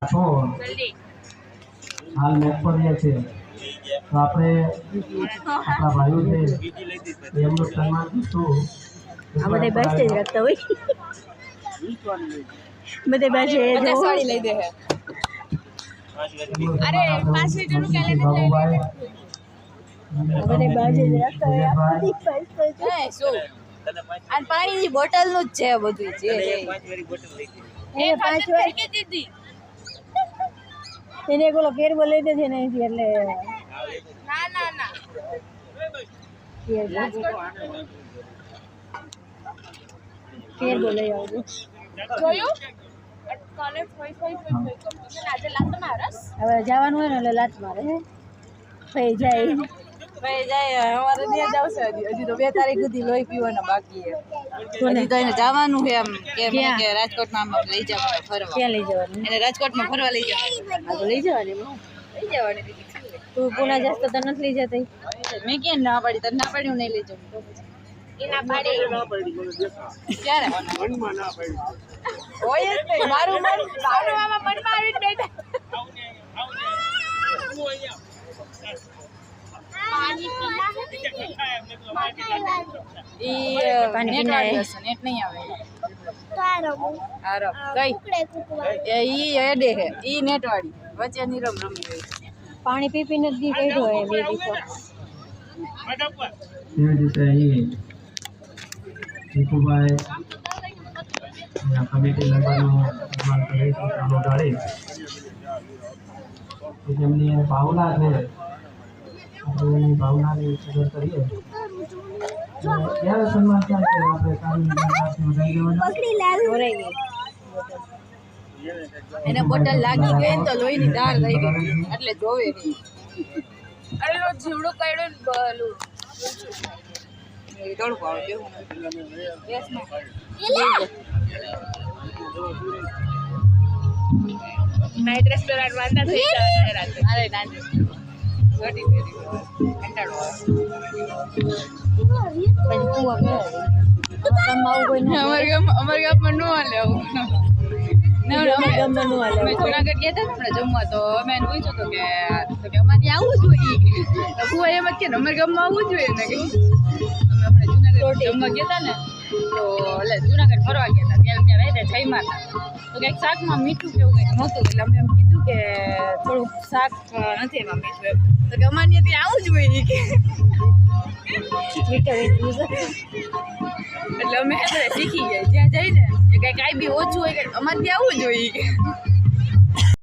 છો હાલ મેચ પર રહ્યા છે તો આપણે આપણા ભાઈઓ છે એમનું સન્માન કરીશું. આ બધા બેસ્ટ જ રાખતા હોય બધા બેસ્ટ જો સાડી લઈ દે અરે 5 લીટરનું કેલેન્ડર લઈ લે. બધા બેસ્ટ જ રાખતા હોય શું આ પાણીની બોટલનું જ છે બધું જે એ 5 વાર કે દીધી એને કોલો કેરબો લઈ દે છે ને અહીંથી એટલે ના ના ના કેરબો લઈ આવજો જોયું કાલે ફોઈ આજે લાત મારસ હવે જવાનું હોય ને એટલે લાત મારે થઈ જાય અમારે ત્યાં જાવશે હજી તો 2 તારીખ સુધી લોહી પીવાના બાકી છે હજી તો એને જવાનું છે એમ કે રાજકોટમાં લઈ જવાનું ફરવા. ક્યાં લઈ જવાનું એને રાજકોટમાં ફરવા લઈ જવાનું. આ તો લઈ જવાની તું પુના જાસ તો તને નથી લઈ જતી મેં કેમ ના પાડી તને ના પાડ્યું નહીં લઈ જવું એના પાડી ક્યારે મનમાં ના પાડી હોય જ નહીં મારું મન આમાં મનમાં આવી બેઠા પાણી પીના પાણી નેટ પીના વાળી હશે નેટ નહીં આવે આરબ કઈ ઈ એડે હે ઈ નેટ વાળી વચ્ચે નીરમ રમી ગઈ પાણી પી પીને જ દી કાઢ્યો હોય બે દિવસો એવી રીતે અહીં દીપુભાઈ કમિટી મેમ્બરનું સન્માન કરે છે ચાલો ગાડી જેમની ભાવના છે આપણે એની ભાવનાની કદર કરીએ ક્યારે સન્માન થાય છે આપણે ભરાઈ ગઈ એને બોટલ લાગી ગઈ ને તો લોહીની ધાર થઈ ગઈ એટલે જોવે અરે લો જીવડો કાઢ્યો ને બલું એ થોડું ભાવ દેવું ગેસમાં નાઈટ રેસ્ટોરન્ટ વાંધા થઈ જાય રાતે અરે નાઈટ ઘટી ફેરી કંટાળો અમારે ગામમાં ન હાલે આવું જુનાગઢ ગયા હતા આપણે જમવા તો અમે એને પૂછ્યું હતું કે અમારે ત્યાં આવવું જોઈએ તો હું એમ જ કે અમારે ગામમાં આવવું જોઈએ ને કે અમે આપણે જુનાગઢ જમવા ગયા હતા ને તો એટલે જુનાગઢ ફરવા ગયા હતા ત્યારે ત્યાં રહી જઈ માતા તો કંઈક શાકમાં મીઠું કેવું કંઈક નહોતું એટલે અમે એમ કીધું કે થોડુંક શાક નથી એમાં મીઠું એમ તો કે અમારે ત્યાં આવવું જોઈએ કે એટલે અમે શીખી ગયા જ્યાં જઈને કે કાંઈ બી ઓછું હોય કે અમારે ત્યાં આવવું જોઈએ